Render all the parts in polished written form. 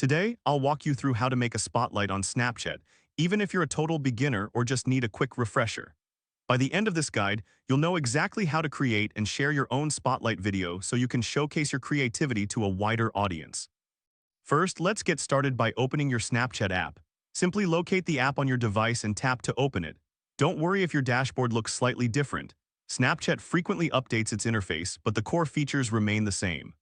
Today, I'll walk you through how to make a spotlight on Snapchat, even if you're a total beginner or just need a quick refresher. By the end of this guide, you'll know exactly how to create and share your own spotlight video so you can showcase your creativity to a wider audience. First, let's get started by opening your Snapchat app. Simply locate the app on your device and tap to open it. Don't worry if your dashboard looks slightly different. Snapchat frequently updates its interface, but the core features remain the same.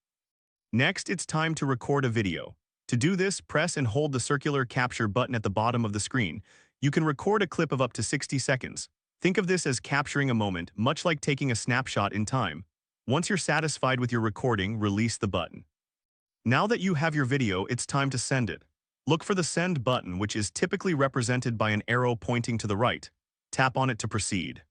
Next, it's time to record a video. To do this, press and hold the circular capture button at the bottom of the screen. You can record a clip of up to 60 seconds. Think of this as capturing a moment, much like taking a snapshot in time. Once you're satisfied with your recording, release the button. Now that you have your video, it's time to send it. Look for the send button, which is typically represented by an arrow pointing to the right. Tap on it to proceed.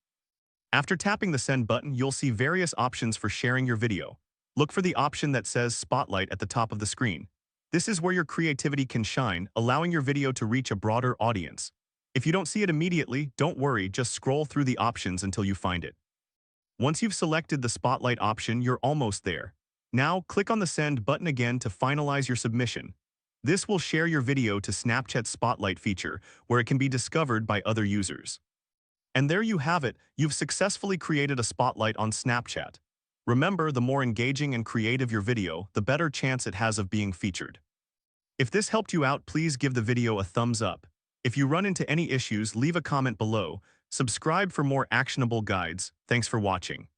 After tapping the send button, you'll see various options for sharing your video. Look for the option that says Spotlight at the top of the screen. This is where your creativity can shine, allowing your video to reach a broader audience. If you don't see it immediately, don't worry, just scroll through the options until you find it. Once you've selected the Spotlight option, you're almost there. Now, click on the Send button again to finalize your submission. This will share your video to Snapchat's Spotlight feature, where it can be discovered by other users. And there you have it, you've successfully created a spotlight on Snapchat. Remember, the more engaging and creative your video, the better chance it has of being featured. If this helped you out, please give the video a thumbs up. If you run into any issues, leave a comment below. Subscribe for more actionable guides. Thanks for watching.